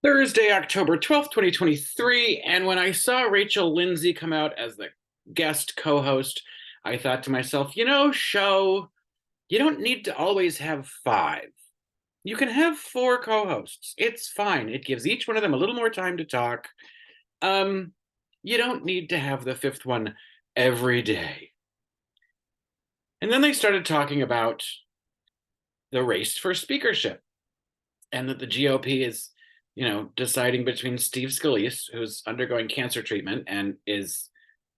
Thursday, October 12th, 2023. And when I saw Rachel Lindsay come out as the guest co host, I thought to myself, show, you don't need to always have five. You can have four co hosts. It's fine. It gives each one of them a little more time to talk. Um, you don't need to have the fifth one every day. And then they started talking about the race for speakership and that the GOP is, deciding between Steve Scalise, who's undergoing cancer treatment and is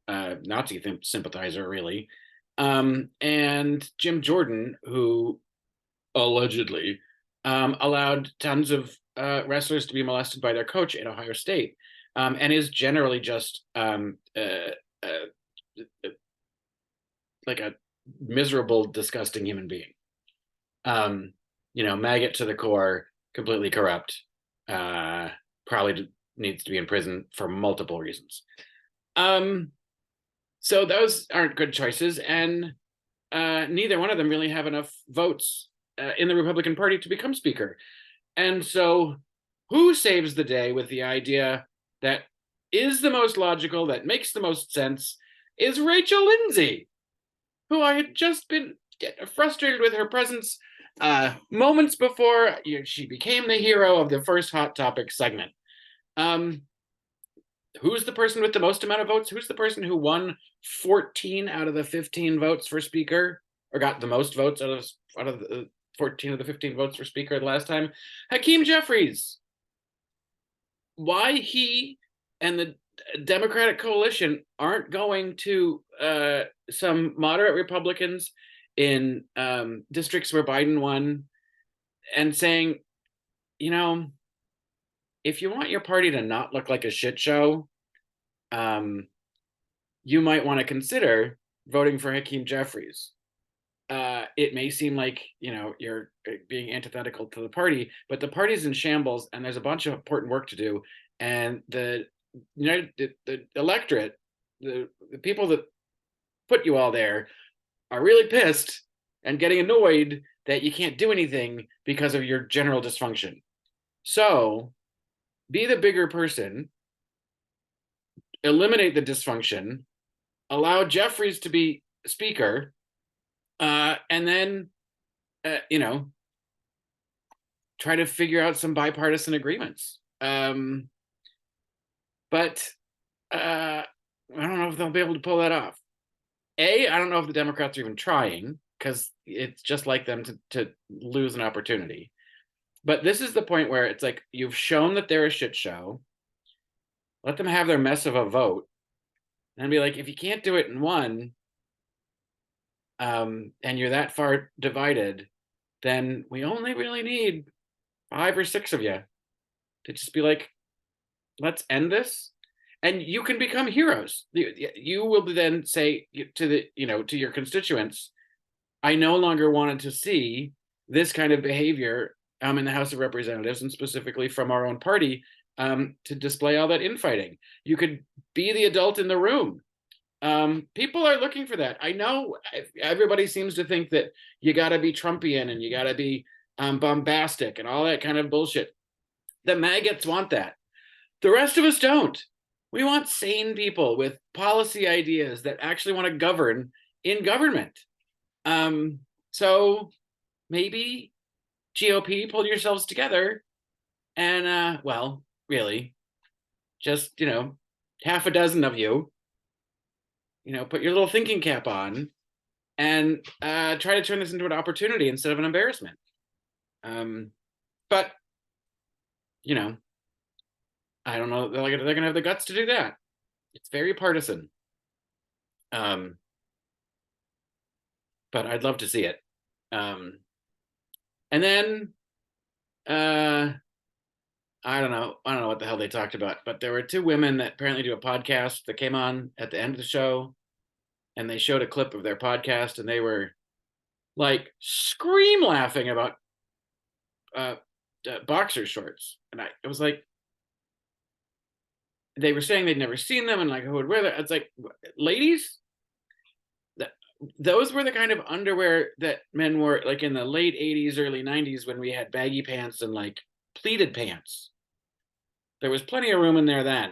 a Nazi sympathizer, really, and Jim Jordan, who allegedly allowed tons of wrestlers to be molested by their coach at Ohio State, and is generally just like a miserable, disgusting human being. Maggot to the core, completely corrupt, probably needs to be in prison for multiple reasons. So those aren't good choices, and neither one of them really have enough votes in the Republican Party to become speaker. And so who saves the day with the idea that is the most logical, that makes the most sense, is Rachel Lindsay, who I had just been frustrated with her presence moments before she became the hero of the first Hot Topic segment. Who's the person with the most amount of votes? Who's the person who won 14 out of the 15 votes for speaker, or got the most votes out of the 14 of the 15 votes for speaker the last time? Hakeem Jeffries. Why he and the Democratic coalition aren't going to some moderate Republicans in districts where Biden won and saying, if you want your party to not look like a shit show, you might want to consider voting for Hakeem Jeffries. It may seem like you're being antithetical to the party, but the party's in shambles, and there's a bunch of important work to do. And the electorate, the people that put you all there, are really pissed and getting annoyed that you can't do anything because of your general dysfunction. So be the bigger person, eliminate the dysfunction, allow Jeffries to be speaker, and then, try to figure out some bipartisan agreements. But I don't know if they'll be able to pull that off. I don't know if the Democrats are even trying, because it's just like them to lose an opportunity. But this is the point where it's like, you've shown that they're a shit show. Let them have their mess of a vote, and be like, if you can't do it in one, and you're that far divided, then we only really need 5 or 6 of you to just be like, let's end this. And you can become heroes. You will then say to your constituents, I no longer wanted to see this kind of behavior in the House of Representatives, and specifically from our own party, to display all that infighting. You could be the adult in the room. People are looking for that. I know everybody seems to think that you got to be Trumpian and you got to be bombastic and all that kind of bullshit. The maggots want that. The rest of us don't. We want sane people with policy ideas that actually want to govern in government. So maybe GOP, pull yourselves together and, really, just, half a dozen of you, put your little thinking cap on and try to turn this into an opportunity instead of an embarrassment. But, I don't know. They're going to have the guts to do that. It's very partisan. But I'd love to see it. And then I don't know what the hell they talked about, but there were 2 women that apparently do a podcast that came on at the end of the show, and they showed a clip of their podcast, and they were like scream laughing about boxer shorts. And it was like, they were saying they'd never seen them and like who would wear that. It's like, ladies, those were the kind of underwear that men wore like in the late 80s, early 90s, when we had baggy pants and like pleated pants. there was plenty of room in there then.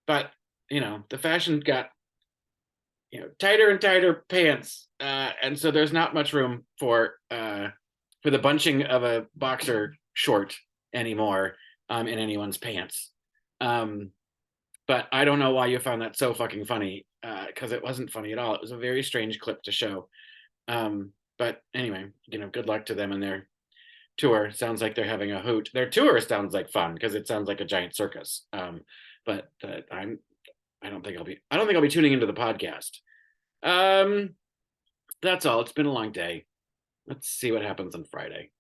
But the fashion got tighter and tighter pants, and so there's not much room for the bunching of a boxer short anymore in anyone's pants. But I don't know why you found that so fucking funny, because it wasn't funny at all. It was a very strange clip to show. But anyway, good luck to them and their tour. Sounds like they're having a hoot. Their tour sounds like fun because it sounds like a giant circus. But I don't think I'll be tuning into the podcast. That's all. It's been a long day. Let's see what happens on Friday.